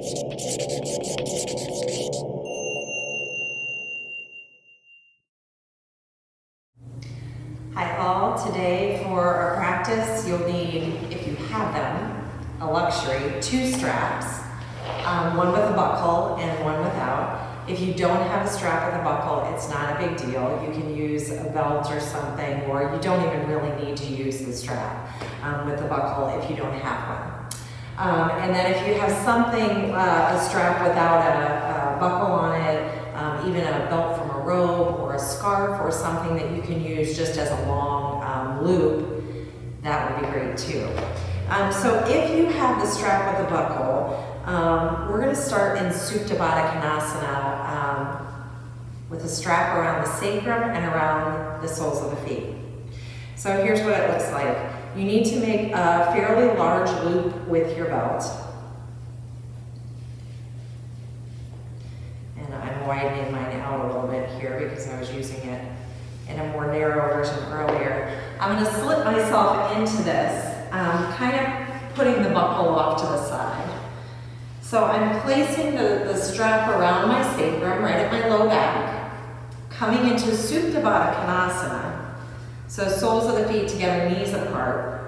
Hi all, today for our practice you'll need, if you have them, a luxury, 2 straps, one with a buckle and one without. If you don't have a strap with a buckle, it's not a big deal. You can use a belt or something, or you don't even really need to use the strap with the buckle if you don't have one. And then if you have something, a strap without a buckle on it, even a belt from a robe or a scarf or something that you can use just as a long loop, that would be great too. So if you have the strap with a buckle, we're going to start in Supta Baddha Konasana with a strap around the sacrum and around the soles of the feet. So here's what it looks like. You need to make a fairly large loop with your belt. And I'm widening mine out a little bit here because I was using it in a more narrow version earlier. I'm going to slip myself into this, kind of putting the buckle off to the side. So I'm placing the strap around my sacrum, right at my low back, coming into Supta Baddha Konasana. So soles of the feet together, knees apart.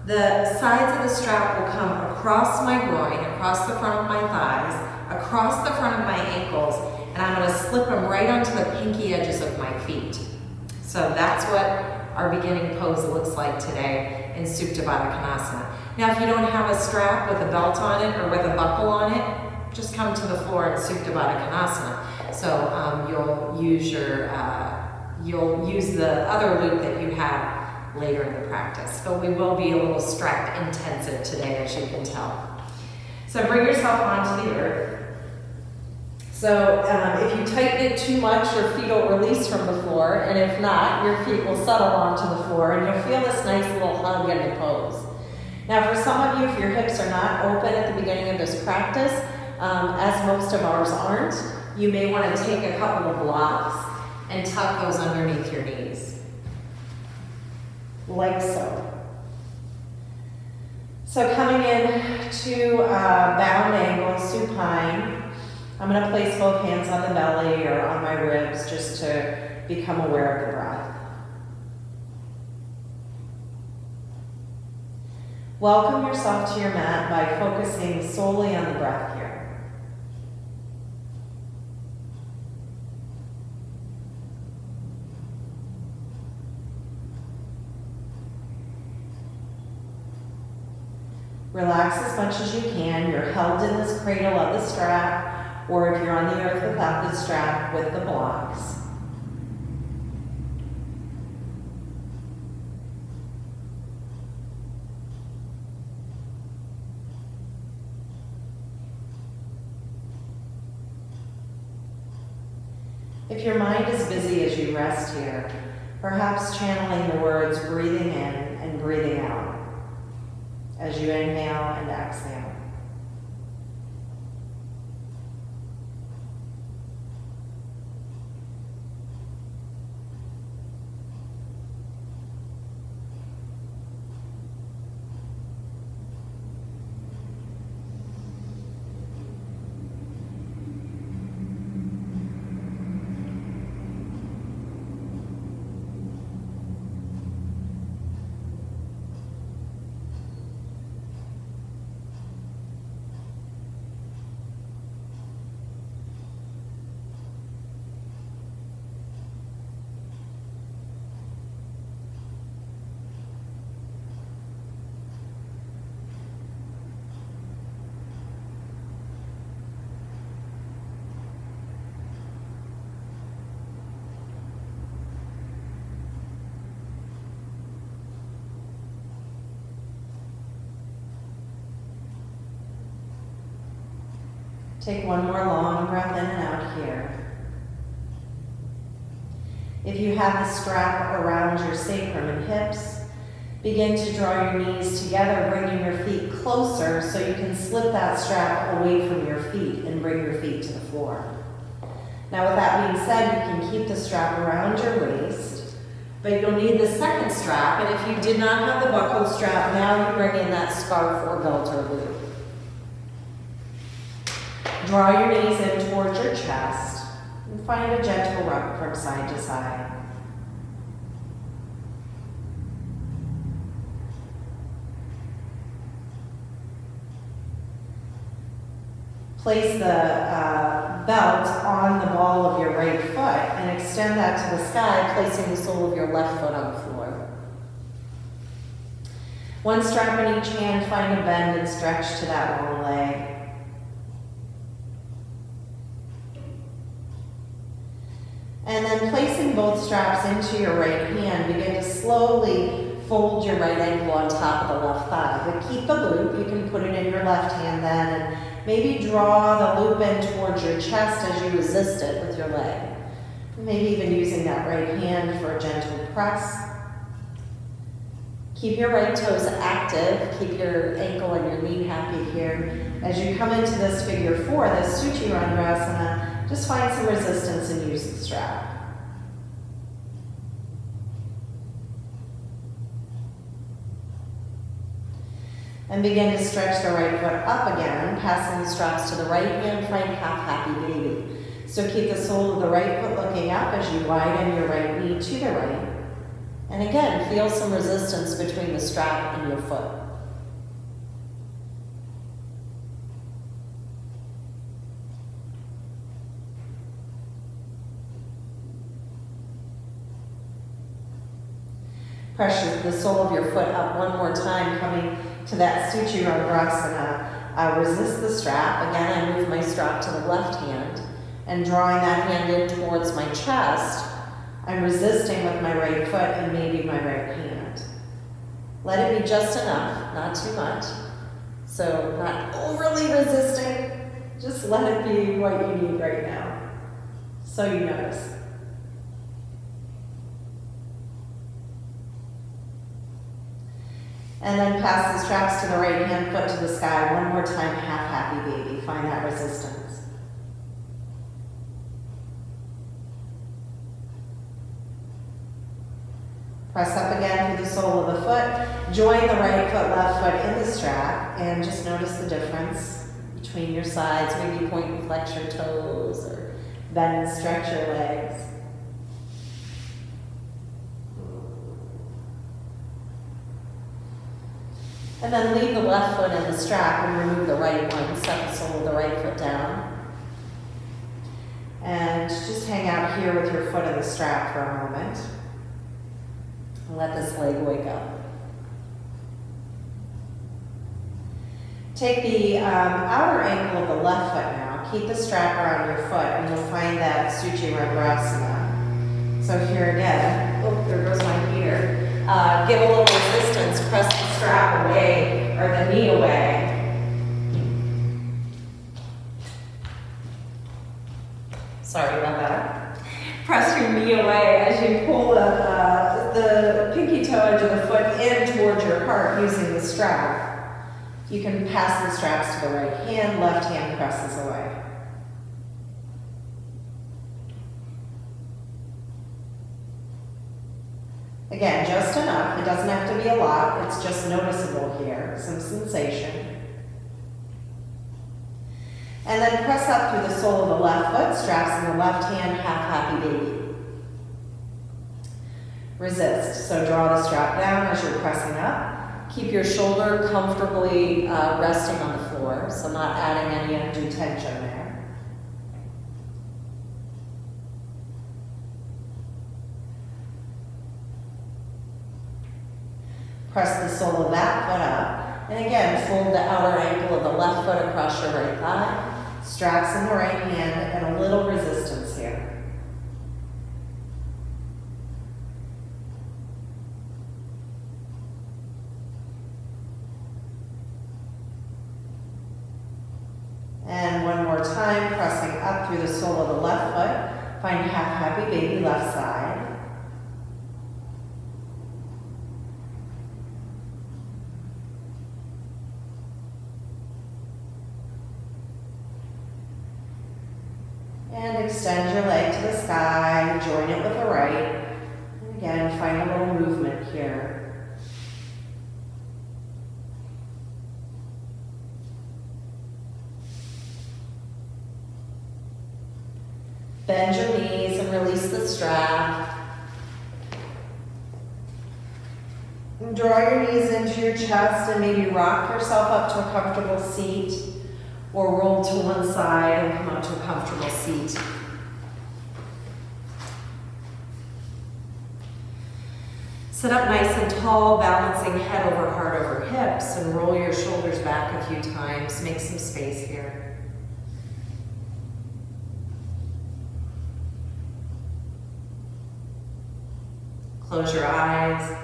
The sides of the strap will come across my groin, across the front of my thighs, across the front of my ankles, and I'm going to slip them right onto the pinky edges of my feet. So that's what our beginning pose looks like today in Supta Baddha Konasana. Now if you don't have a strap with a belt on it or with a buckle on it, just come to the floor in Supta Baddha Konasana. So you'll use the other loop that you have later in the practice. But we will be a little strap intensive today, as you can tell. So bring yourself onto the earth. So if you tighten it too much, your feet will release from the floor, and if not, your feet will settle onto the floor, and you'll feel this nice little hug in the pose. Now for some of you, if your hips are not open at the beginning of this practice, as most of ours aren't, you may want to take a couple of blocks and tuck those underneath your knees, like so. So coming in to bound angle, supine, I'm going to place both hands on the belly or on my ribs just to become aware of the breath. Welcome yourself to your mat by focusing solely on the breath here. Relax as much as you can. You're held in this cradle of the strap, or if you're on the earth without the strap, with the blocks. If your mind is busy as you rest here, perhaps channeling the words breathing in and breathing out as you inhale and exhale. Take one more long breath in and out here. If you have the strap around your sacrum and hips, begin to draw your knees together, bringing your feet closer so you can slip that strap away from your feet and bring your feet to the floor. Now with that being said, you can keep the strap around your waist, but you'll need the second strap, and if you did not have the buckled strap, now you bring in that scarf or belt or loop. Draw your knees in towards your chest and find a gentle rock from side to side. Place the belt on the ball of your right foot and extend that to the sky, placing the sole of your left foot on the floor. One strap in each hand, find a bend and stretch to that long leg. And then placing both straps into your right hand, begin to slowly fold your right ankle on top of the left thigh. But keep the loop. You can put it in your left hand then, and maybe draw the loop in towards your chest as you resist it with your leg. Maybe even using that right hand for a gentle press. Keep your right toes active. Keep your ankle and your knee happy here. As you come into this figure 4, this Suchirandhrasana, just find some resistance and use the strap. And begin to stretch the right foot up again, passing the straps to the right hand, find half happy baby. So keep the sole of the right foot looking up as you widen your right knee to the right. And again, feel some resistance between the strap and your foot. Press the sole of your foot up one more time, coming to that Suchirandhrasana. Resist the strap. Again, I move my strap to the left hand, and drawing that hand in towards my chest, I'm resisting with my right foot and maybe my right hand. Let it be just enough, not too much. So not overly resisting, just let it be what you need right now. So you notice. And then pass the straps to the right hand, foot to the sky. One more time, half happy baby. Find that resistance. Press up again through the sole of the foot. Join the right foot, left foot in the strap, and just notice the difference between your sides. Maybe point and flex your toes, or bend and stretch your legs. And then leave the left foot in the strap and remove the right one. Set the sole of the right foot down. And just hang out here with your foot in the strap for a moment. And let this leg wake up. Take the outer ankle of the left foot now. Keep the strap around your foot and you'll find that Suchirandhrasana. So here again, oh, there goes my heater. Give a little resistance, press the strap away or the knee away. Sorry about that. Press your knee away as you pull the pinky toe edge of the foot in towards your heart using the strap. You can pass the straps to the right hand, left hand presses away. Again, just enough. It doesn't have to be a lot. It's just noticeable here, some sensation. And then press up through the sole of the left foot, straps in the left hand, half happy baby. Resist. So draw the strap down as you're pressing up. Keep your shoulder comfortably resting on the floor, so not adding any undue tension there. Press the sole of that foot up. And again, fold the outer ankle of the left foot across your right thigh. Straps in the right hand and a little resistance here. And one more time, pressing up through the sole of the left foot. Find half happy baby left side. And extend your leg to the sky, join it with the right. And again, find a little movement here. Bend your knees and release the strap. And draw your knees into your chest and maybe rock yourself up to a comfortable seat or roll to one side and come up to a comfortable seat. Sit up nice and tall, balancing head over heart over hips, and roll your shoulders back a few times. Make some space here. Close your eyes.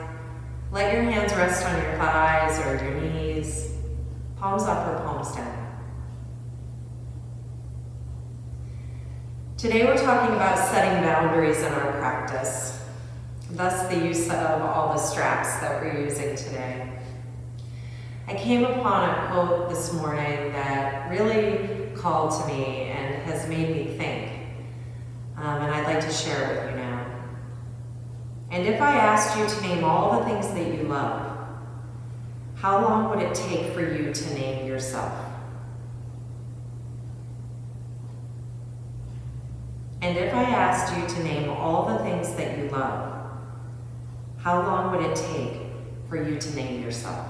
Let your hands rest on your thighs or your knees, palms up or palms down. Today we're talking about setting boundaries in our practice, thus the use of all the straps that we're using today. I came upon a quote this morning that really called to me and has made me think, and I'd like to share it with you now. And if I asked you to name all the things that you love, how long would it take for you to name yourself? And if I asked you to name all the things that you love, how long would it take for you to name yourself?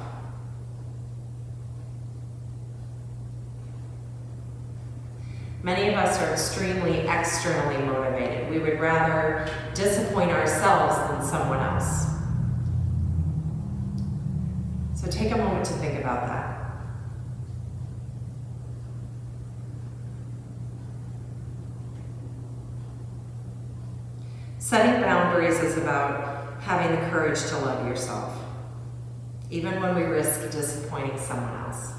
Many of us are extremely externally motivated. We would rather disappoint ourselves than someone else. So take a moment to think about that. Setting boundaries is about having the courage to love yourself, even when we risk disappointing someone else.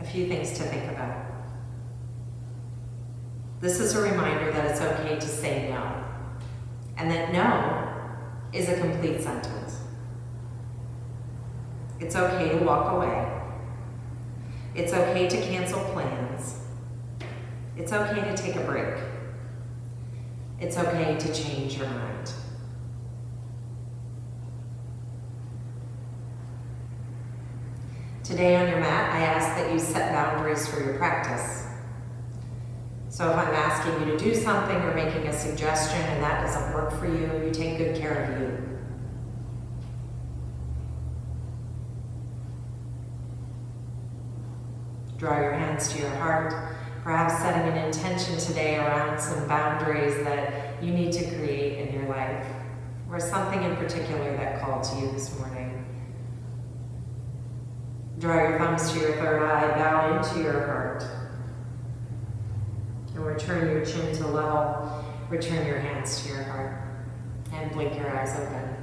A few things to think about. This is a reminder that it's okay to say no, and that no is a complete sentence. It's okay to walk away. It's okay to cancel plans. It's okay to take a break. It's okay to change your mind. Today on your mat, I ask that you set boundaries for your practice. So if I'm asking you to do something or making a suggestion and that doesn't work for you, you take good care of you. Draw your hands to your heart, perhaps setting an intention today around some boundaries that you need to create in your life, or something in particular that called to you this morning. Draw your thumbs to your third eye, bow into your heart. And return your chin to level, return your hands to your heart, and blink your eyes open.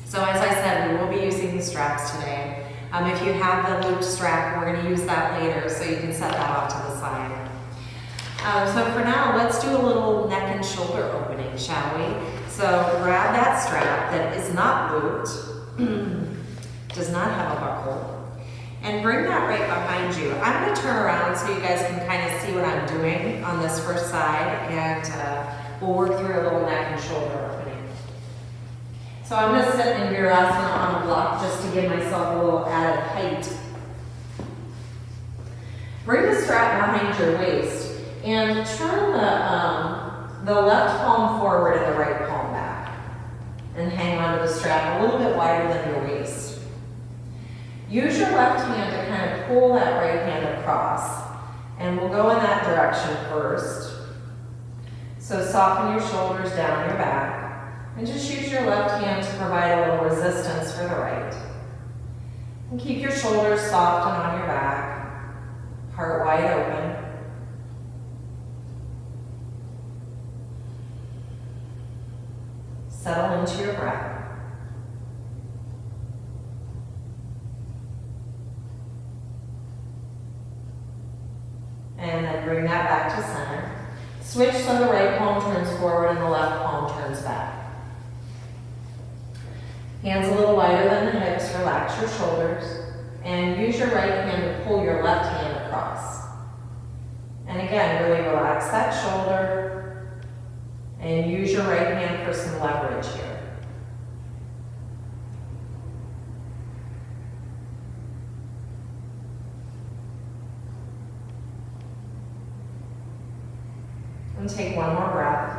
So as I said, we will be using the straps today. If you have the loop strap, we're going to use that later, so you can set that off to the side. So for now, let's do a little neck and shoulder opening, shall we? So grab that strap that is not looped, does not have a buckle, and bring that right behind you. I'm going to turn around so you guys can kind of see what I'm doing on this first side, and we'll work through a little neck and shoulder opening. So I'm going to sit in Virasana on a block just to give myself a little added height. Bring the strap behind your waist and turn the left palm forward and the right palm back. And hang onto the strap a little bit wider than your waist. Use your left hand to kind of pull that right hand across. And we'll go in that direction first. So soften your shoulders down your back. And just use your left hand to provide a little resistance for the right. And keep your shoulders soft and on your back. Heart wide open. Settle into your breath. And then bring that back to center. Switch so the right palm turns forward and the left palm turns back. Hands a little wider than the hips, relax your shoulders, and use your right hand to pull your left hand across. And again, really relax that shoulder, and use your right hand for some leverage here. And take one more breath.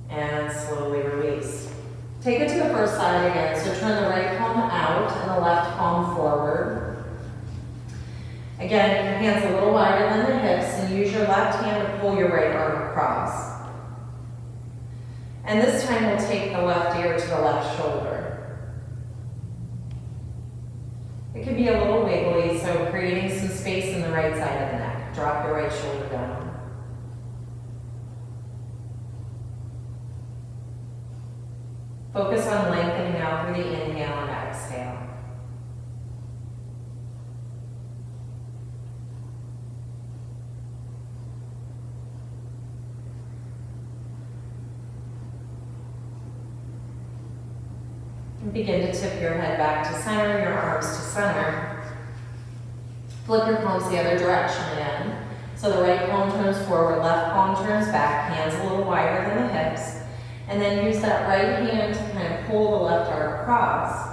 And slowly release. Take it to the first side again. So turn the right palm out and the left palm forward. Again, your hands a little wider than the hips, and use your left hand to pull your right arm across. And this time we'll take the left ear to the left shoulder. It could be a little wiggly, so creating some space in the right side of the neck. Drop your right shoulder down. Focus on lengthening out through the inhale and exhale. And begin to tip your head back to center, your arms to center. Flip your palms the other direction again. So the right palm turns forward, left palm turns back, hands a little wider than the hips. And then use that right hand to kind of pull the left arm across.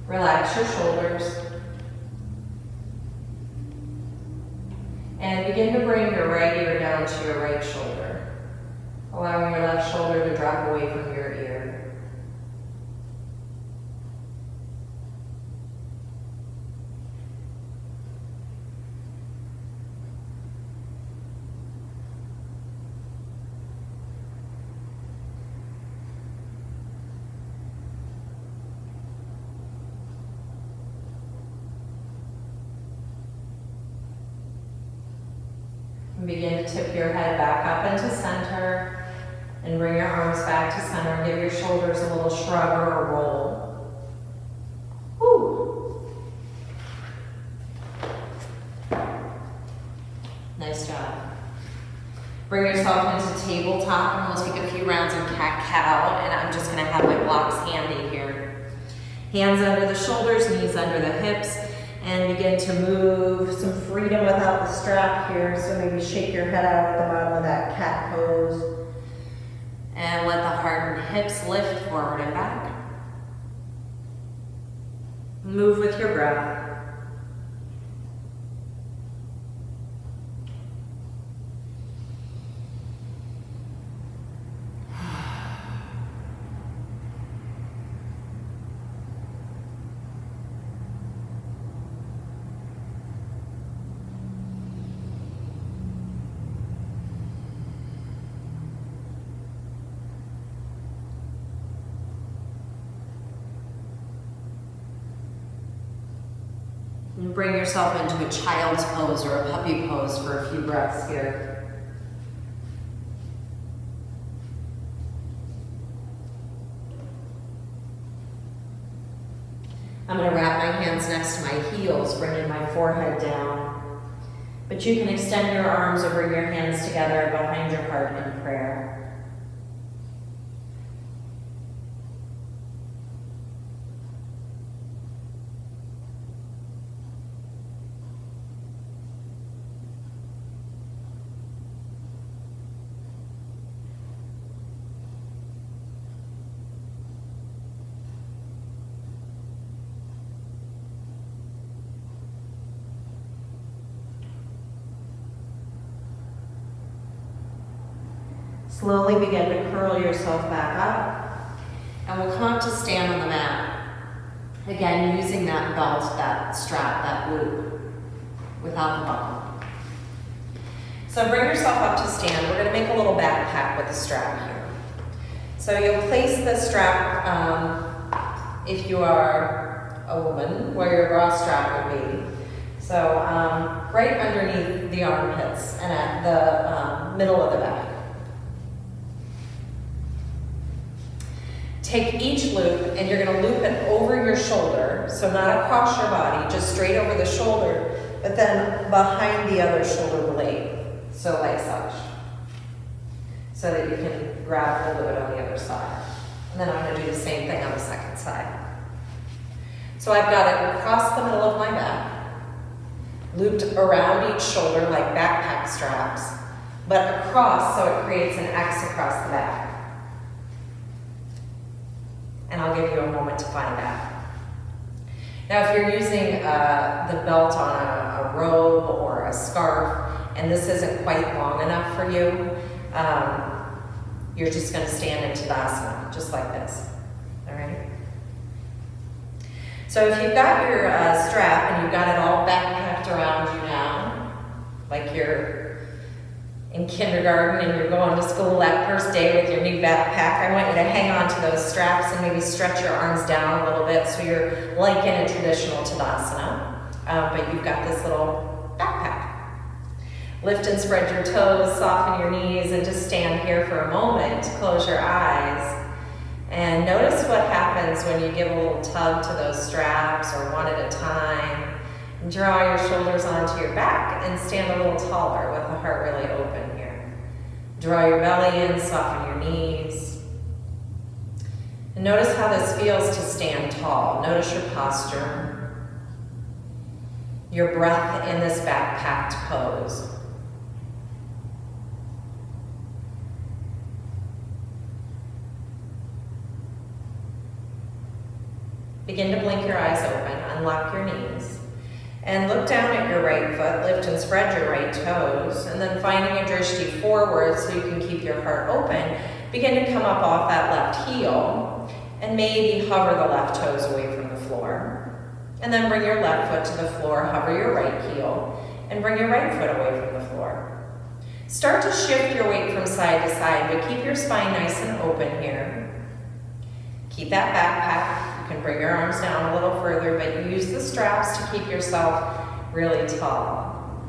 Relax your shoulders. And begin to bring your right ear down to your right shoulder, allowing your left shoulder to drop away from your ear. And begin to tip your head back up into center and bring your arms back to center. Give your shoulders a little shrug or a roll. Woo. Nice job. Bring yourself into tabletop, and we'll take a few rounds of cat-cow, and I'm just gonna have my blocks handy here. Hands under the shoulders, knees under the hips. And begin to move some freedom without the strap here. So maybe shake your head out at the bottom of that cat pose. And let the hardened hips lift forward and back. Move with your breath. And bring yourself into a child's pose or a puppy pose for a few breaths here. I'm going to wrap my hands next to my heels, bringing my forehead down. But you can extend your arms or bring your hands together behind your heart in prayer. Slowly begin to curl yourself back up, and we'll come up to stand on the mat. Again, using that belt, that strap, that loop, without the buckle. So bring yourself up to stand. We're going to make a little backpack with the strap here. So you'll place the strap, if you are a woman, where your bra strap would be. So right underneath the armpits and at the middle of the back. Take each loop and you're going to loop it over your shoulder, so not across your body, just straight over the shoulder, but then behind the other shoulder blade, so like such, so that you can grab hold of it on the other side. And then I'm going to do the same thing on the second side. So I've got it across the middle of my back, looped around each shoulder like backpack straps, but across so it creates an X across the back. And I'll give you a moment to find that. Now, if you're using the belt on a a robe or a scarf, and this isn't quite long enough for you, you're just going to stand in Tadasana, just like this. All right? So if you've got your strap and you've got it all backpacked around you now, like you're in kindergarten and you're going to school that first day with your new backpack, I want you to hang on to those straps and maybe stretch your arms down a little bit so you're like in a traditional Tadasana, but you've got this little backpack. Lift and spread your toes, soften your knees, and just stand here for a moment. Close your eyes. And notice what happens when you give a little tug to those straps, or one at a time. And draw your shoulders onto your back and stand a little taller with the heart really open here. Draw your belly in, soften your knees. And notice how this feels to stand tall. Notice your posture, your breath in this backpacked pose. Begin to blink your eyes open, unlock your knees, and look down at your right foot, lift and spread your right toes, and then finding a drishti forward so you can keep your heart open, begin to come up off that left heel, and maybe hover the left toes away from the floor. And then bring your left foot to the floor, hover your right heel, and bring your right foot away from the floor. Start to shift your weight from side to side, but keep your spine nice and open here. Keep that backpack. You can bring your arms down a little further, but you use the straps to keep yourself really tall.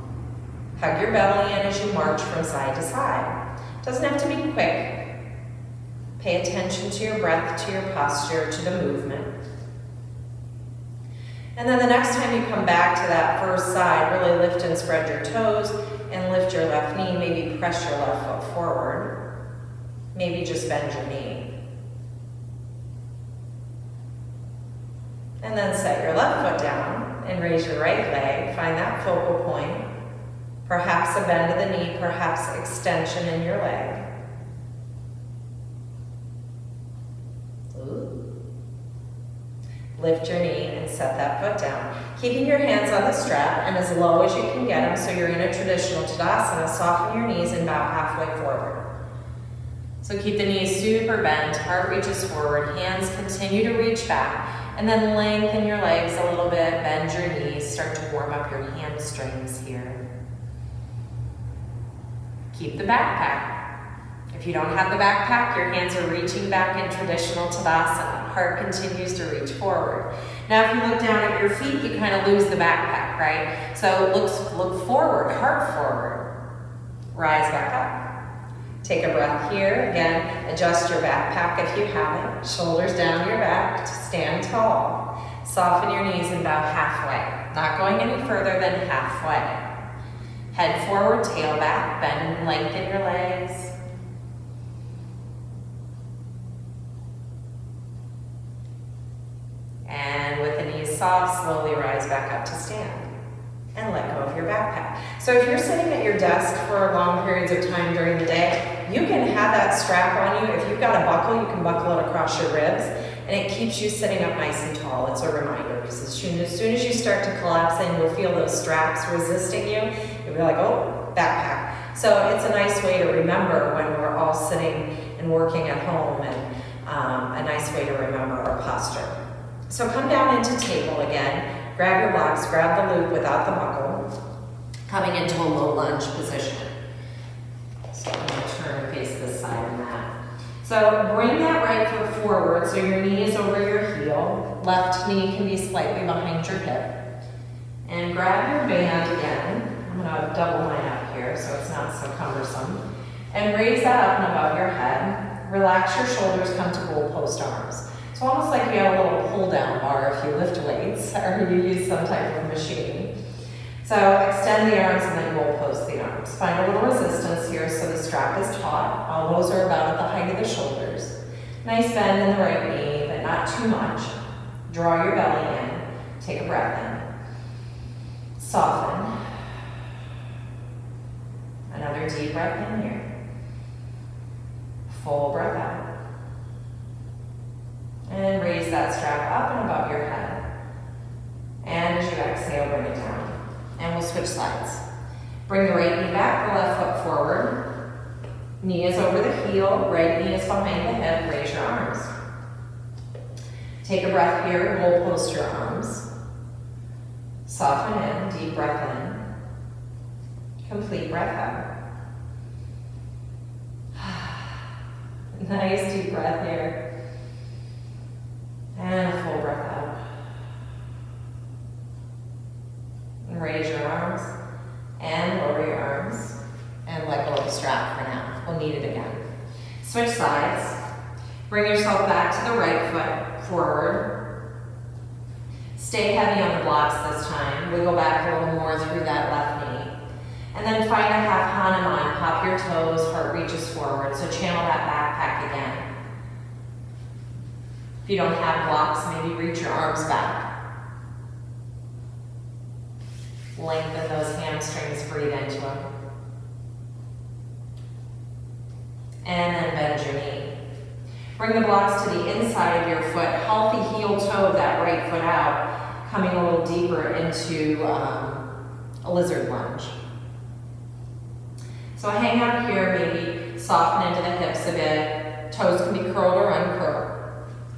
Hug your belly in as you march from side to side. Doesn't have to be quick. Pay attention to your breath, to your posture, to the movement. And then the next time you come back to that first side, really lift and spread your toes and lift your left knee. Maybe press your left foot forward. Maybe just bend your knee. And then set your left foot down and raise your right leg. Find that focal point. Perhaps a bend of the knee, perhaps extension in your leg. Ooh. Lift your knee and set that foot down. Keeping your hands on the strap and as low as you can get them so you're in a traditional Tadasana, soften your knees and bow halfway forward. So keep the knees super bent, heart reaches forward, hands continue to reach back. And then lengthen your legs a little bit, bend your knees, start to warm up your hamstrings here. Keep the backpack. If you don't have the backpack, your hands are reaching back in traditional Tadasana. Heart continues to reach forward. Now if you look down at your feet, you kind of lose the backpack, right? So look forward, heart forward. Rise back up. Take a breath here. Again, adjust your backpack if you have it. Shoulders down your back to stand tall. Soften your knees and bow halfway. Not going any further than halfway. Head forward, tail back, bend and lengthen your legs. And with the knees soft, slowly rise back up to stand. And let go of your backpack. So if you're sitting at your desk for long periods of time during the day, you can have that strap on you. If you've got a buckle, you can buckle it across your ribs, and it keeps you sitting up nice and tall. It's a reminder, because as soon as you start to collapse in, you'll feel those straps resisting you. You'll be like, oh, backpack. So it's a nice way to remember when we're all sitting and working at home, and a nice way to remember our posture. So come down into table again. Grab your blocks, grab the loop without the buckle, coming into a low lunge position. So I'm going to turn and face this side on that. So bring that right foot forward so your knee is over your heel. Left knee can be slightly behind your hip. And grab your band again. I'm going to double mine up here so it's not so cumbersome. And raise that up and above your head. Relax your shoulders, come to goalpost arms. So almost like you have a little pull-down bar if you lift weights or you use some type of machine. So extend the arms and then goalpost the arms. Find a little resistance here so the strap is taut. Elbows are about at the height of the shoulders. Nice bend in the right knee, but not too much. Draw your belly in. Take a breath in. Soften. Another deep breath in here. Full breath out. And raise that strap up and above your head. And as you exhale, bring it down. And we'll switch switch sides. Bring the right knee back, the left foot forward. Knee is over the heel, right knee is behind the hip, raise your arms. Take a breath here, goal post your arms. Soften in, deep breath in. Complete breath out. Nice deep breath here. And a full breath out. And raise your arms and lower your arms and let go of the strap for now. We'll need it again. Switch sides. Bring yourself back to the right foot forward. Stay heavy on the blocks this time. Wiggle back a little more through that left knee. And then find a half Hanuman. Pop your toes, heart reaches forward. So channel that backpack again. If you don't have blocks, maybe reach your arms back. Lengthen those hamstrings, breathe into them. And then bend your knee. Bring the blocks to the inside of your foot. Healthy heel toe of that right foot out, coming a little deeper into a lizard lunge. So hang out here, maybe soften into the hips a bit. Toes can be curled or uncurled.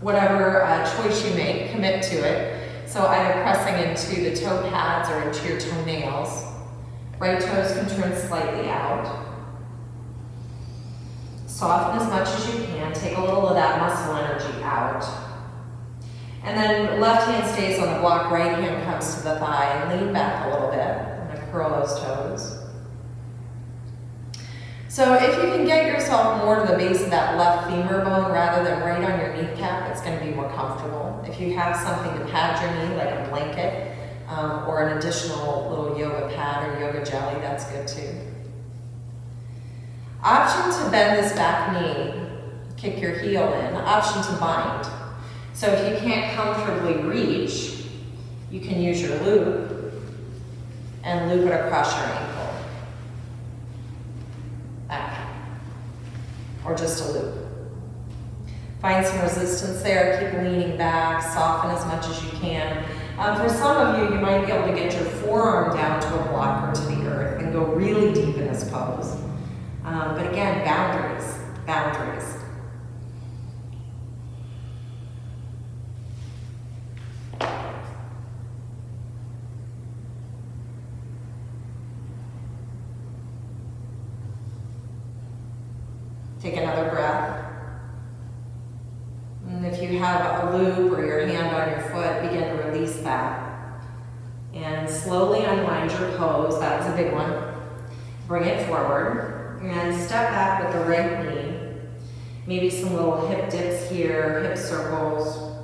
Whatever choice you make, commit to it. So either pressing into the toe pads or into your toenails. Right toes can turn slightly out. Soften as much as you can. Take a little of that muscle energy out. And then left hand stays on the block, right hand comes to the thigh, and lean back a little bit. I'm going to curl those toes. So if you can get yourself more to the base of that left femur bone rather than right on your kneecap, it's going to be more comfortable. If you have something to pad your knee, like a blanket, or an additional little yoga pad or yoga jelly, that's good too. Option to bend this back knee, kick your heel in. Option to bind. So if you can't comfortably reach, you can use your loop and loop it across your ankle. Back. Or just a loop. Find some resistance there, keep leaning back, soften as much as you can. For some of you, you might be able to get your forearm down to a block or to the earth and go really deep in this pose. But again, boundaries, boundaries. Take another breath. And if you have a loop or your hand on your foot, begin to release that. And slowly unwind your pose. That was a big one. Bring it forward. And step back with the right knee. Maybe some little hip dips here, hip circles.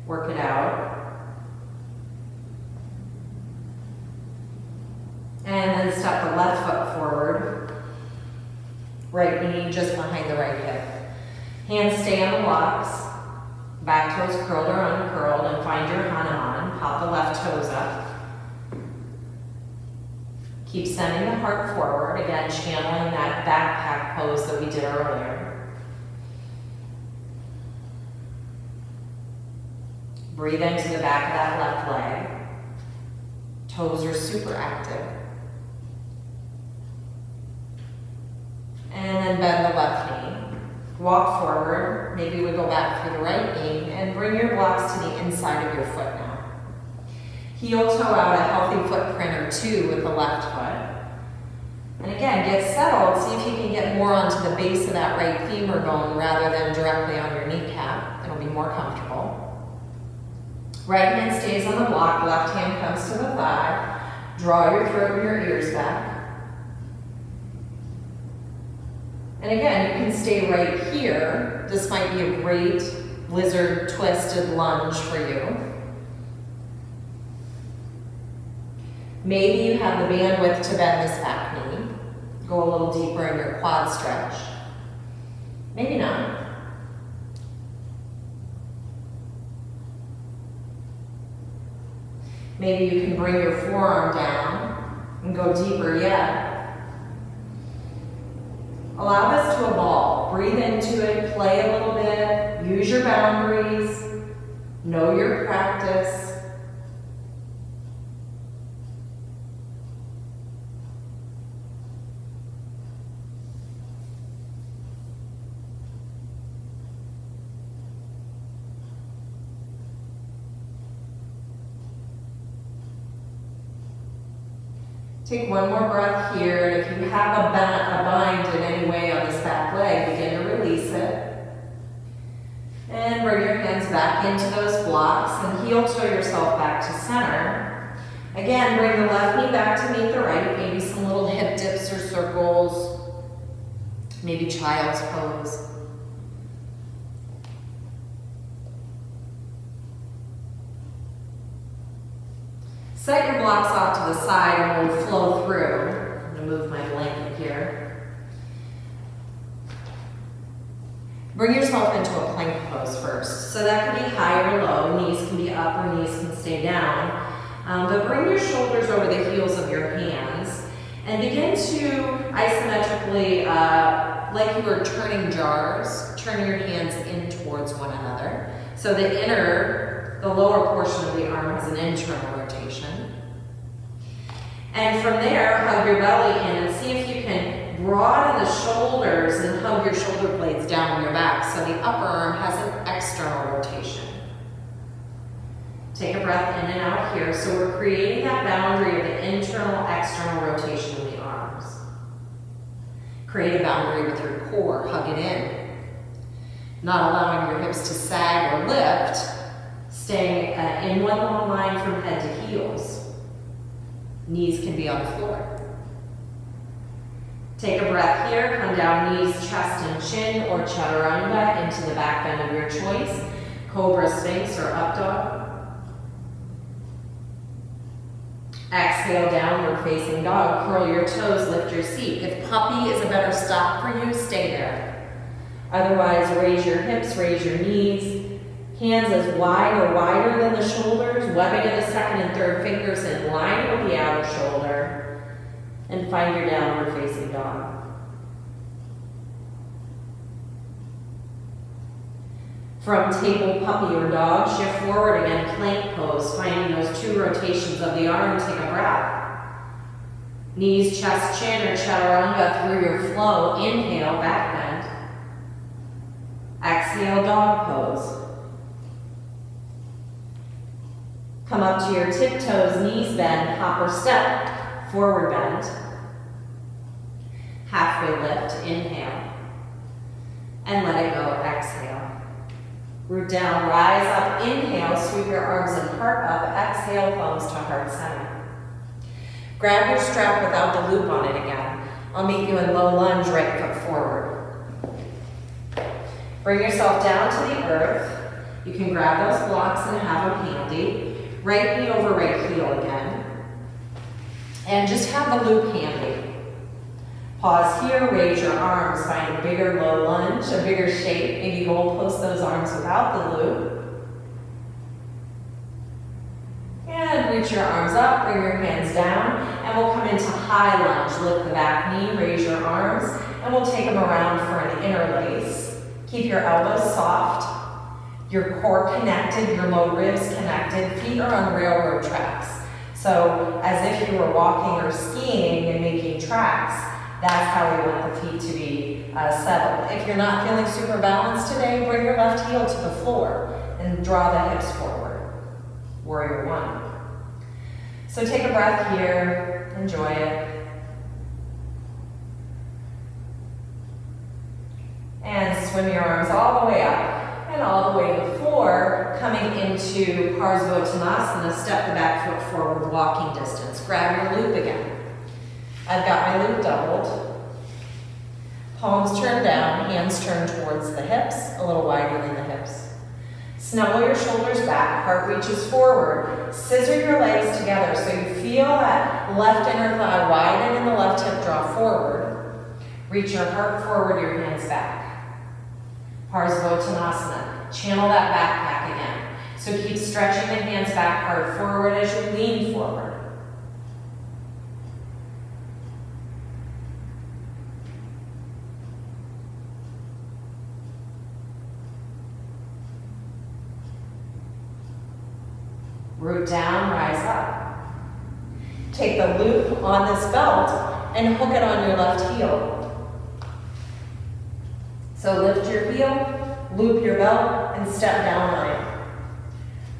Work it out. And then step the left foot forward. Right knee just behind the right hip. Hands stay on the blocks. Back toes curled or uncurled, and find your Hanuman. Pop the left toes up. Keep sending the heart forward, again channeling that backpack pose that we did earlier. Breathe into the back of that left leg. Toes are super active. And then bend the left knee. Walk forward, maybe wiggle back through the right knee, and bring your blocks to the inside of your foot now. Heel toe out, a healthy footprint or two with the left foot. And again, get settled. See if you can get more onto the base of that right femur bone rather than directly on your kneecap. It'll be more comfortable. Right hand stays on the block, left hand comes to the thigh. Draw your throat and your ears back. And again, you can stay right here. This might be a great lizard twisted lunge for you. Maybe you have the bandwidth to bend this back knee. Go a little deeper in your quad stretch. Maybe not. Maybe you can bring your forearm down and go deeper yet. Allow this to evolve. Breathe into it, play a little bit, use your boundaries, know your practice. Take one more breath here, and if you have a bind in any way on this back leg, begin to release it. And bring your hands back into those blocks and heel toe yourself back to center. Again, bring the left knee back to meet the right, maybe some little hip dips or circles, maybe child's pose. Set your blocks off to the side and we'll flow through. I'm going to move my blanket here. Bring yourself into a plank pose first. So that can be high or low, knees can be up or knees can stay down. But bring your shoulders over the heels of your hands and begin to isometrically, like you were turning jars, turn your hands in towards one another. So the lower portion of the arm has an internal rotation. And from there, hug your belly in and see if you can broaden the shoulders and hug your shoulder blades down your back so the upper arm has an external rotation. Take a breath in and out here. So we're creating that boundary of the internal, external rotation of the arms. Create a boundary with your core, hug it in. Not allowing your hips to sag or lift, staying in one long line from head to heels. Knees can be on the floor. Take a breath here, come down, knees, chest, and chin, or chaturanga into the back bend of your choice. Cobra, Sphinx, or up dog. Exhale, downward facing dog. Curl your toes, lift your seat. If puppy is a better stop for you, stay there. Otherwise, raise your hips, raise your knees. Hands as wide or wider than the shoulders, webbing of the second and third fingers in line with the outer shoulder. And find your downward facing dog. From table, puppy, or dog, shift forward again, plank pose, finding those two rotations of the arm. Take a breath. Knees, chest, chin, or chaturanga through your flow. Inhale, back bend. Exhale, dog pose. Come up to your tiptoes, knees bend, hop or step, forward bend. Halfway lift, inhale. And let it go, exhale. Root down, rise up, inhale, sweep your arms and heart up, exhale, thumbs to heart center. Grab your strap without the loop on it again. I'll meet you in low lunge, right foot forward. Bring yourself down to the earth. You can grab those blocks and have them handy. Right knee over right heel again. And just have the loop handy. Pause here, raise your arms, find a bigger low lunge, a bigger shape. Maybe goalpost those arms without the loop. And reach your arms up, bring your hands down, and we'll come into high lunge. Lift the back knee, raise your arms, and we'll take them around for an interlace. Keep your elbows soft. Your core connected, your low ribs connected, feet are on railroad tracks. So as if you were walking or skiing and making tracks, that's how we want the feet to be settled. If you're not feeling super balanced today, bring your left heel to the floor and draw the hips forward. Warrior one. So take a breath here, enjoy it. And swim your arms all the way up. And all the way to the floor, coming into Parsvottanasana, step the back foot forward, walking distance. Grab your loop again. I've got my loop doubled. Palms turned down, hands turned towards the hips, a little wider than the hips. Snuggle your shoulders back, heart reaches forward. Scissor your legs together so you feel that left inner thigh widen and the left hip draw forward. Reach your heart forward, your hands back. Parsvottanasana. Channel that backpack again. So keep stretching the hands back hard forward as you lean forward. Root down, rise up. Take the loop on this belt and hook it on your left heel. So lift your heel, loop your belt, and step down line.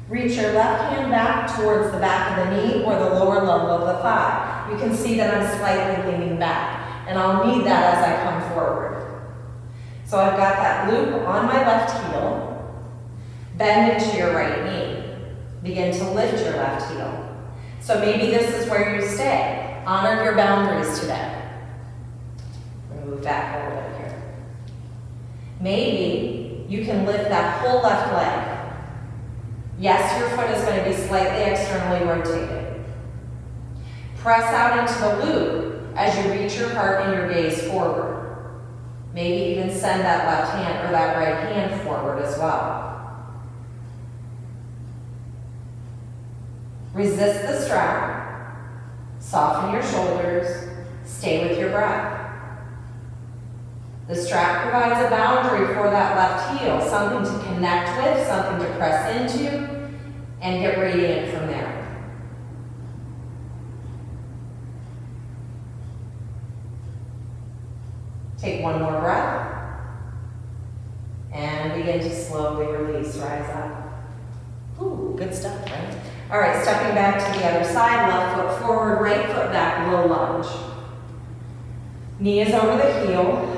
Reach your left hand back towards the back of the knee or the lower level of the thigh. you can see that I'm slightly leaning back, and I'll need that as I come forward. So I've got that loop on my left heel, bend into your right knee, begin to lift your left heel. So maybe this is where you stay. Honor your boundaries today. Move back a little bit here. Maybe you can lift that whole left leg. Yes, your foot is going to be slightly externally rotated. Press out into the loop as you reach your heart and your gaze forward. Maybe even send that left hand or that right hand forward as well. Resist the strap. Soften your shoulders. Stay with your breath. The strap provides a boundary for that left heel, something to connect with, something to press into, and get radiant from there. Take one more breath, and begin to slowly release, rise up. Ooh, good stuff, right? All right, stepping back to the other side, left foot forward, right foot back, low lunge. Knee is over the heel.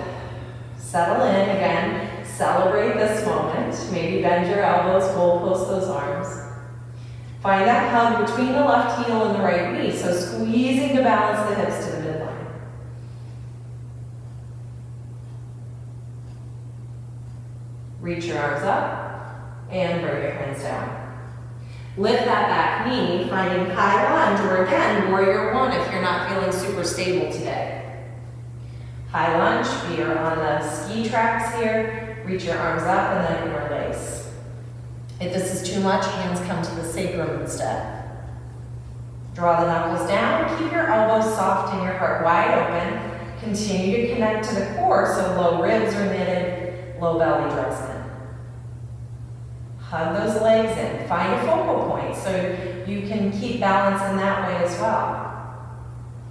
Settle in again, celebrate this moment. Maybe bend your elbows, goalpost those arms. Find that hug between the left heel and the right knee, so squeezing to balance the hips to the midline. Reach your arms up and bring your hands down. Lift that back knee, finding high lunge, or again, warrior one if you're not feeling super stable today. High lunge, we are on the ski tracks here. Reach your arms up and then interlace. If this is too much, hands come to the sacrum instead. Draw the knuckles down, keep your elbows soft and your heart wide open. Continue to connect to the core so low ribs are knitted, low belly draws in. Hug those legs in. Find a focal point so you can keep balance in that way as well.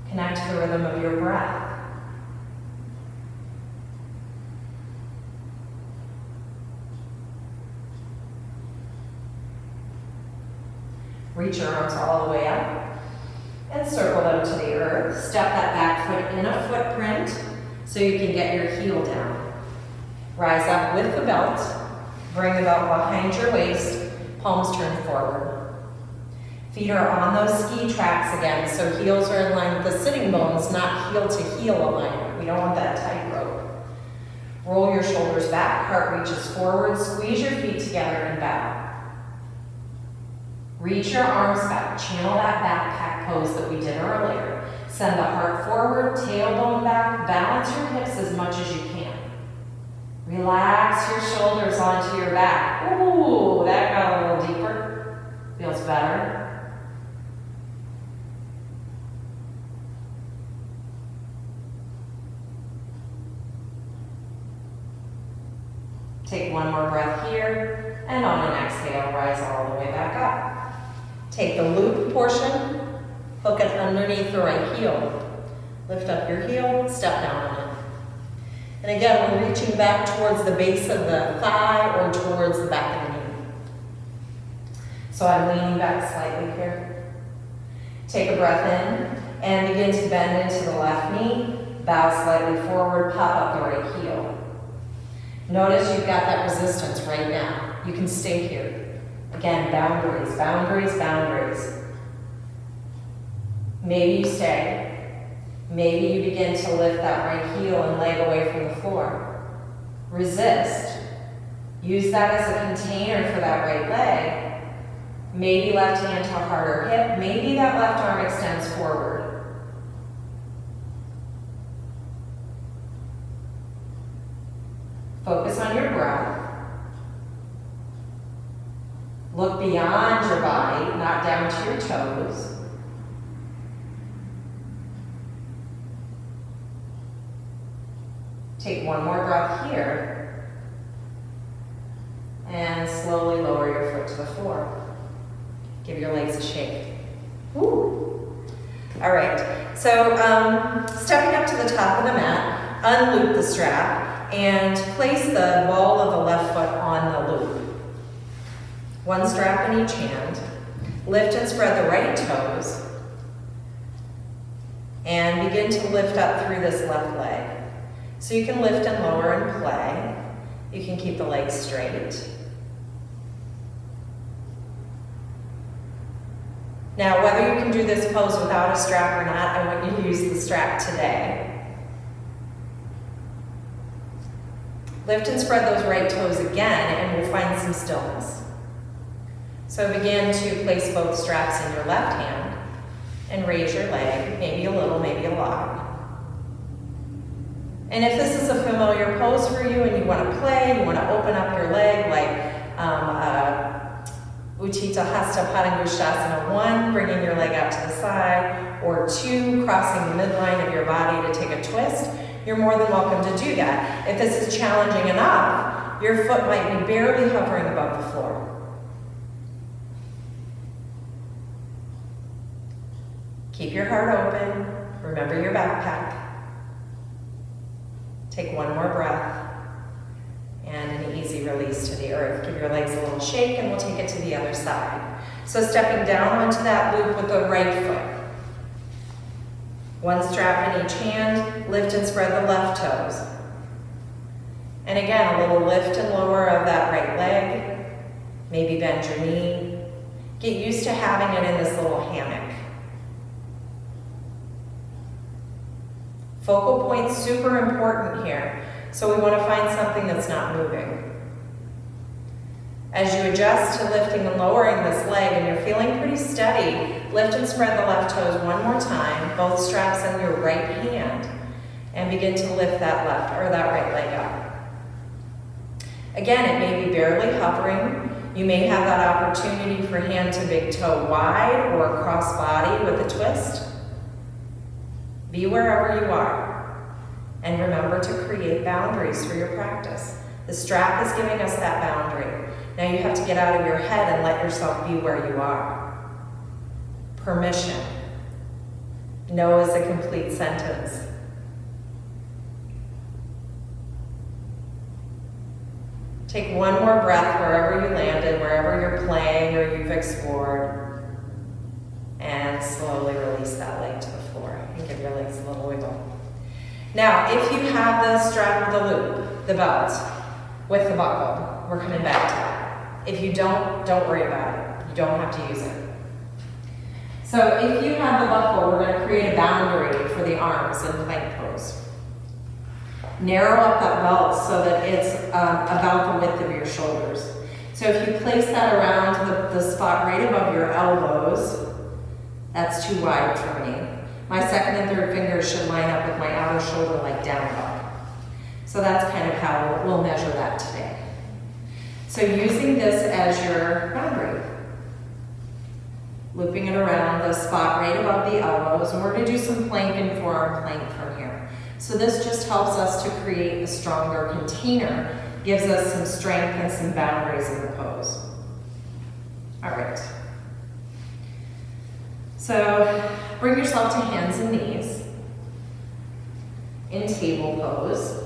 Connect to the rhythm of your breath. Reach your arms all the way up and circle them to the earth. Step that back foot in a footprint so you can get your heel down. Rise up with the belt. Bring the belt behind your waist, palms turned forward. Feet are on those ski tracks again, so heels are in line with the sitting bones, not heel to heel alignment. We don't want that tightrope. Roll your shoulders back, heart reaches forward, squeeze your feet together and bow. Reach your arms back, channel that backpack pose that we did earlier. Send the heart forward, tailbone back, balance your hips as much as you can. Relax your shoulders onto your back. Ooh, that got a little deeper. Feels better. Take one more breath here, and on an exhale, rise all the way back up. Take the loop portion, hook it underneath the right heel. Lift up your heel, step down on it. And again, we're reaching back towards the base of the thigh or towards the back of the knee. So I'm leaning back slightly here. Take a breath in and begin to bend into the left knee. Bow slightly forward, pop up the right heel. Notice you've got that resistance right now. You can stay here. Again, boundaries, boundaries, boundaries. Maybe you stay. Maybe you begin to lift that right heel and leg away from the floor. Resist. Use that as a container for that right leg. Maybe left hand to heart or hip. Maybe that left arm extends forward. Focus on your breath. Look beyond your body, not down to your toes. Take one more breath here. And slowly lower your foot to the floor. Give your legs a shake. Woo. All right, so stepping up to the top of the mat, unloop the strap, and place the ball of the left foot on the loop. One strap in each hand. Lift and spread the right toes. And begin to lift up through this left leg. So you can lift and lower and play. You can keep the legs straight. Now, whether you can do this pose without a strap or not, I want you to use the strap today. Lift and spread those right toes again, and we'll find some stillness. So begin to place both straps in your left hand and raise your leg, maybe a little, maybe a lot. And if this is a familiar pose for you and you want to play, you want to open up your leg like Utthita Hasta Padangusthasana 1, bringing your leg out to the side, or 2, crossing the midline of your body to take a twist, you're more than welcome to do that. If this is challenging enough, your foot might be barely hovering above the floor. Keep your heart open. Remember your backpack. Take one more breath. And an easy release to the earth. Give your legs a little shake and we'll take it to the other side. So stepping down onto that loop with the right foot. One strap in each hand, lift and spread the left toes. And again, a little lift and lower of that right leg. Maybe bend your knee. Get used to having it in this little hammock. Focal point, super important here. So we want to find something that's not moving. As you adjust to lifting and lowering this leg and you're feeling pretty steady, lift and spread the left toes one more time, both straps in your right hand, and begin to lift that left or that right leg up. Again, it may be barely hovering. You may have that opportunity for hand to big toe wide or cross body with a twist. Be wherever you are. And remember to create boundaries for your practice. The strap is giving us that boundary. Now you have to get out of your head and let yourself be where you are. Permission. No is a complete sentence. Take one more breath wherever you landed, wherever you're playing or you've explored. And slowly release that leg to the floor. And give your legs a little wiggle. Now, if you have the strap, the loop, the belt, with the buckle, we're coming back to that. If you don't worry about it. You don't have to use it. So if you have the buckle, we're going to create a boundary for the arms in plank pose. Narrow up that belt so that it's about the width of your shoulders. So if you place that around the spot right above your elbows, that's too wide for me. My second and third fingers should line up with my outer shoulder like down dog. So that's kind of how we'll measure that today. So using this as your boundary. Looping it around the spot right above the elbows, and we're going to do some plank and forearm plank from here. So this just helps us to create a stronger container, gives us some strength and some boundaries in the pose. All right. So bring yourself to hands and knees in table pose.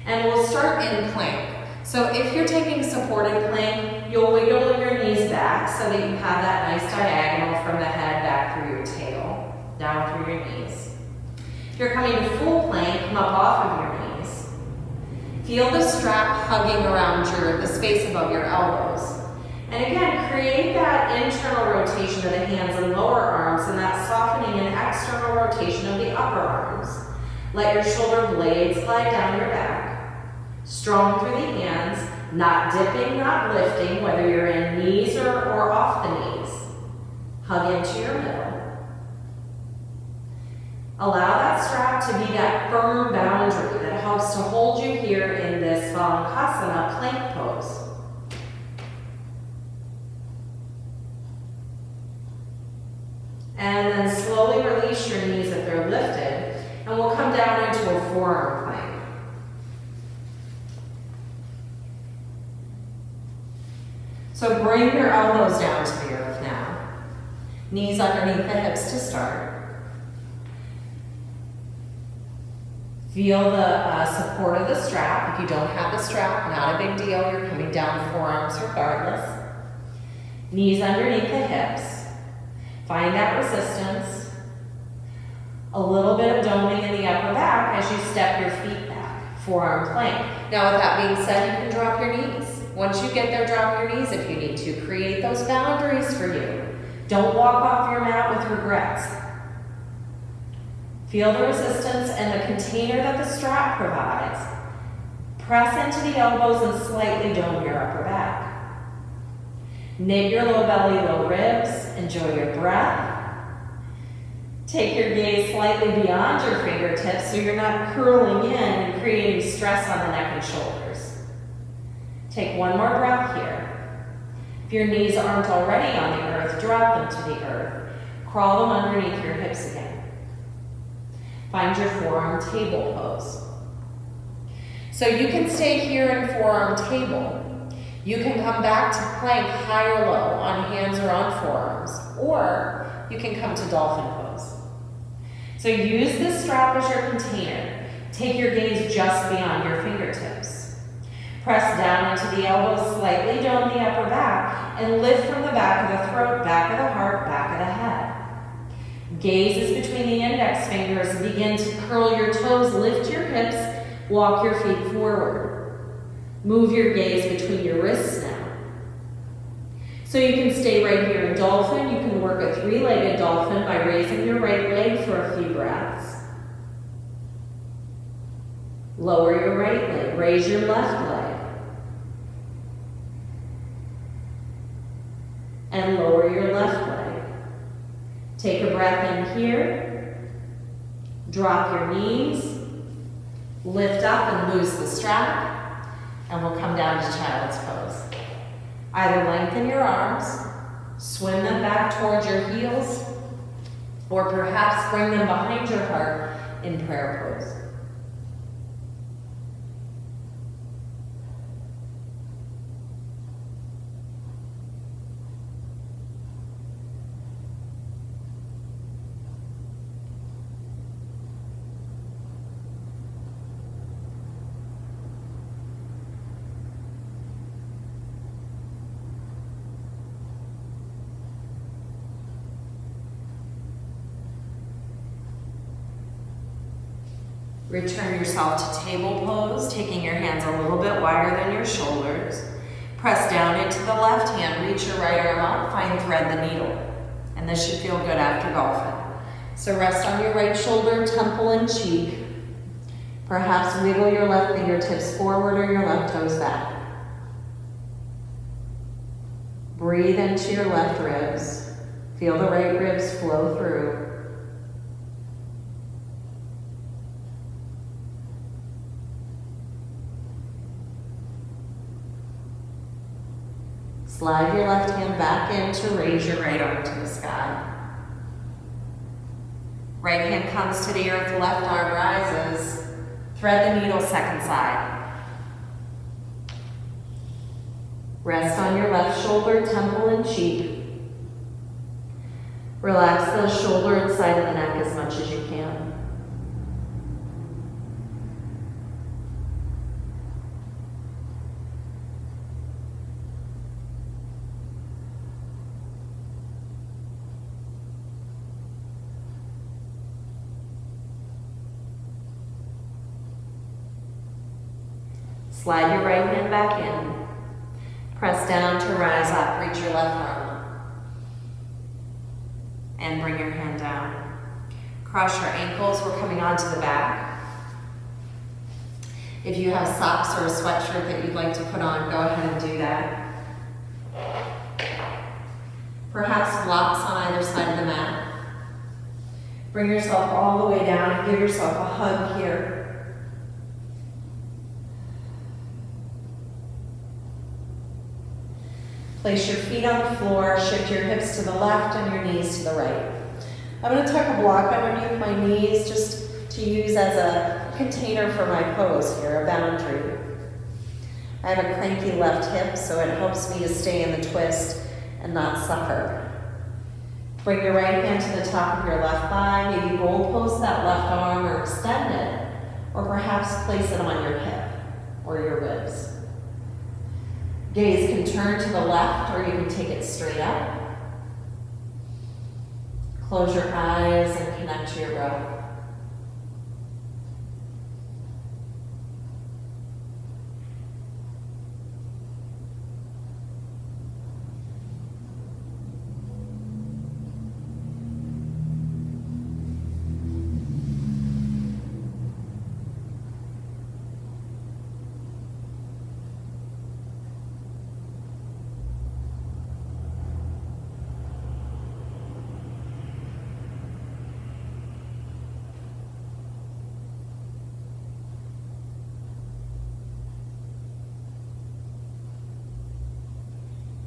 And we'll start in plank. So if you're taking supported plank, you'll wiggle your knees back so that you have that nice diagonal from the head back through your tail, down through your knees. If you're coming to full plank, come up off of your knees. Feel the strap hugging around the space above your elbows. And again, create that internal rotation of the hands and lower arms and that softening and external rotation of the upper arms. Let your shoulder blades slide down your back. Strong through the hands, not dipping, not lifting, whether you're in knees or off the knees. Hug into your middle. Allow that strap to be that firm boundary that helps to hold you here in this Valankasana plank pose. And then slowly release your knees if they're lifted, and we'll come down into a forearm plank. So bring your elbows down to the earth now. Knees underneath the hips to start. Feel the support of the strap. If you don't have the strap, not a big deal. You're coming down the forearms regardless. Knees underneath the hips. Find that resistance. A little bit of doming in the upper back as you step your feet back, forearm plank. Now with that being said, you can drop your knees. Once you get there, drop your knees if you need to. Create those boundaries for you. Don't walk off your mat with regrets. Feel the resistance and the container that the strap provides. Press into the elbows and slightly dome your upper back. Knit your low belly, low ribs. Enjoy your breath. Take your gaze slightly beyond your fingertips so you're not curling in and creating stress on the neck and shoulders. Take one more breath here. If your knees aren't already on the earth, drop them to the earth. Crawl them underneath your hips again. Find your forearm table pose. So you can stay here in forearm table. You can come back to plank high or low on hands or on forearms, or you can come to dolphin pose. So use this strap as your container. Take your gaze just beyond your fingertips. Press down into the elbows, slightly dome the upper back, and lift from the back of the throat, back of the heart, back of the head. Gaze is between the index fingers and begin to curl your toes, lift your hips, walk your feet forward. Move your gaze between your wrists now. So you can stay right here in dolphin. You can work a three-legged dolphin by raising your right leg for a few breaths. Lower your right leg, raise your left leg. And lower your left leg. Take a breath in here. Drop your knees. Lift up and loose the strap. And we'll come down to child's pose. Either lengthen your arms, swim them back towards your heels, or perhaps bring them behind your heart in prayer pose. Return yourself to table pose, taking your hands a little bit wider than your shoulders. Press down into the left hand, reach your right arm out, find thread the needle. And this should feel good after dolphin. So rest on your right shoulder, temple, and cheek. Perhaps wiggle your left fingertips forward or your left toes back. Breathe into your left ribs. Feel the right ribs flow through. Slide your left hand back in to raise your right arm to the sky. Right hand comes to the earth, left arm rises. Thread the needle second side. Rest on your left shoulder, temple, and cheek. Relax the shoulder and side of the neck as much as you can. Slide your right hand back in. Press down to rise up. Reach your left arm up. And bring your hand down. Cross your ankles. We're coming onto the back. If you have socks or a sweatshirt that you'd like to put on, go ahead and do that. Perhaps blocks on either side of the mat. Bring yourself all the way down and give yourself a hug here. Place your feet on the floor, shift your hips to the left and your knees to the right. I'm going to tuck a block underneath my knees just to use as a container for my pose here, a boundary. I have a cranky left hip, so it helps me to stay in the twist and not suffer. Bring your right hand to the top of your left thigh, maybe goalpost that left arm or extend it, or perhaps place it on your hip or your ribs. Gaze can turn to the left or you can take it straight up. Close your eyes and connect to your breath.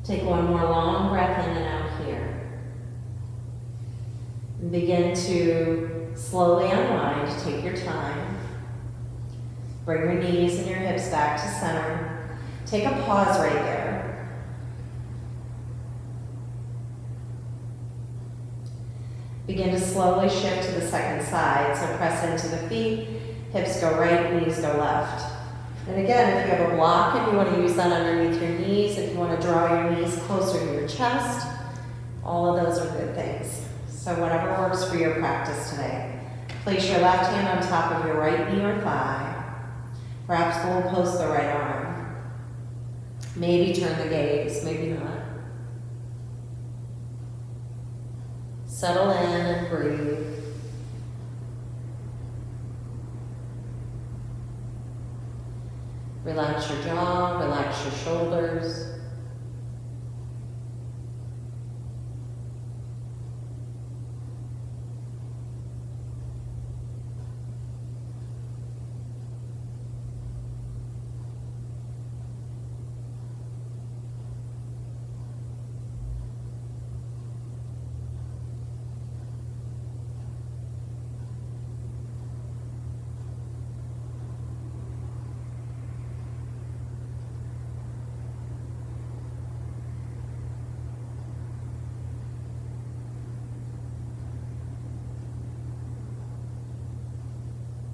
Take one more long breath in and out here. And begin to slowly unwind. Take your time. Bring your knees and your hips back to center. Take a pause right there. Begin to slowly shift to the second side. So press into the feet, hips go right, knees go left. And again, if you have a block and you want to use that underneath your knees, if you want to draw your knees closer to your chest, all of those are good things. So whatever works for your practice today. Place your left hand on top of your right knee or thigh. Perhaps goalpost the right arm. Maybe turn the gaze, maybe not. Settle in and breathe. Relax your jaw, relax your shoulders.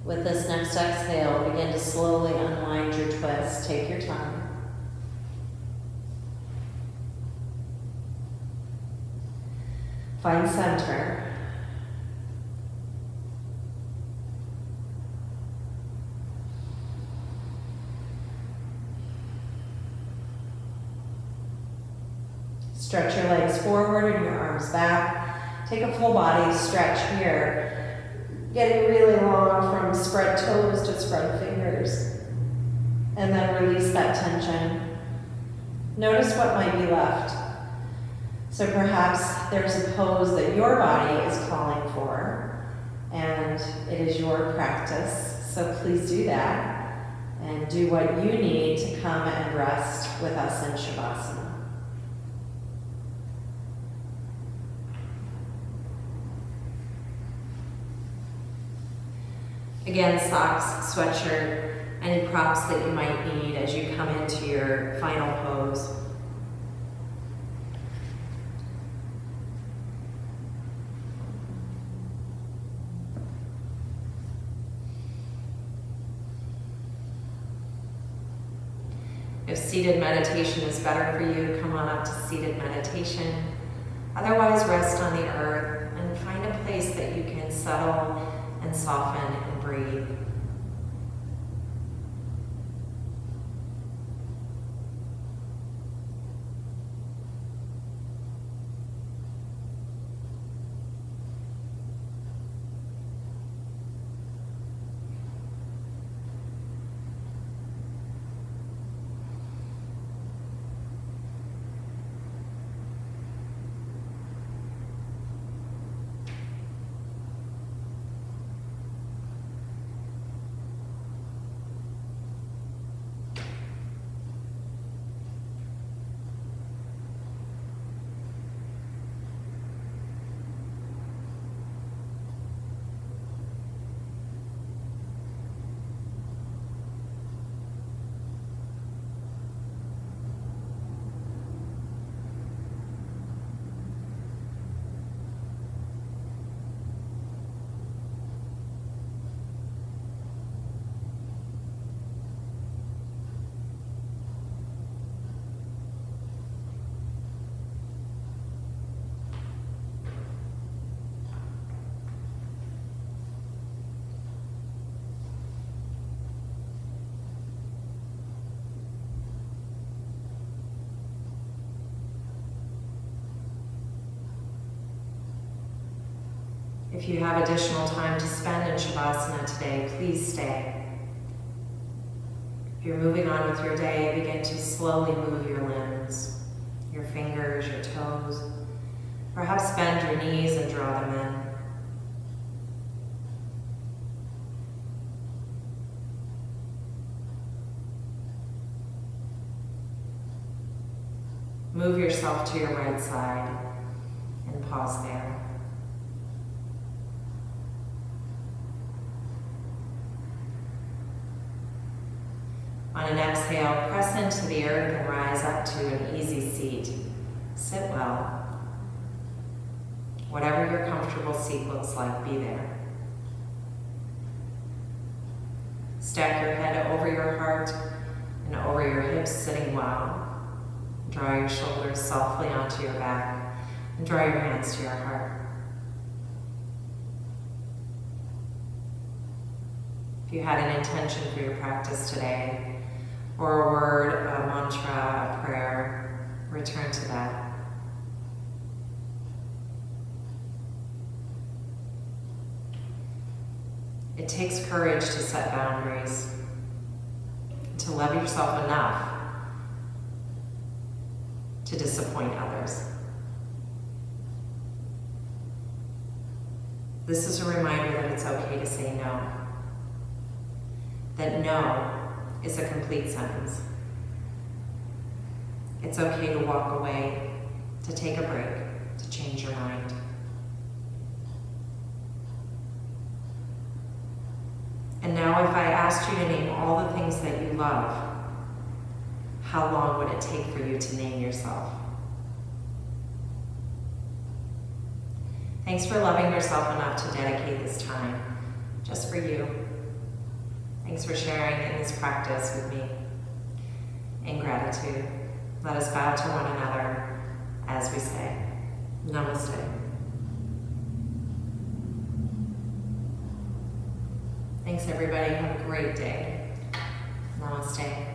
With this next exhale, begin to slowly unwind your twist. Take your time. Find center. Stretch your legs forward and your arms back. Take a full body stretch here. Getting really long from spread toes to spread fingers. And then release that tension. Notice what might be left. So perhaps there's a pose that your body is calling for, and it is your practice. So please do that, and do what you need to come and rest with us in Shavasana. Again, socks, sweatshirt, any props that you might need as you come into your final pose. If seated meditation is better for you, come on up to seated meditation. Otherwise, rest on the earth and find a place that you can settle and soften and breathe. If you have additional time to spend in Shavasana today, please stay. If you're moving on with your day, begin to slowly move your limbs, your fingers, your toes. Perhaps bend your knees and draw them in. Move yourself to your right side and pause there. On an exhale, press into the earth and rise up to an easy seat. Sit well. Whatever your comfortable seat looks like, be there. Stack your head over your heart and over your hips, sitting well. Draw your shoulders softly onto your back and draw your hands to your heart. If you had an intention for your practice today, or a word, a mantra, a prayer, return to that. It takes courage to set boundaries, to love yourself enough to disappoint others. This is a reminder that it's okay to say no. That no is a complete sentence. It's okay to walk away, to take a break, to change your mind. And now if I asked you to name all the things that you love, how long would it take for you to name yourself? Thanks for loving yourself enough to dedicate this time just for you. Thanks for sharing in this practice with me. In gratitude, let us bow to one another as we say, Namaste. Thanks everybody, have a great day. Namaste.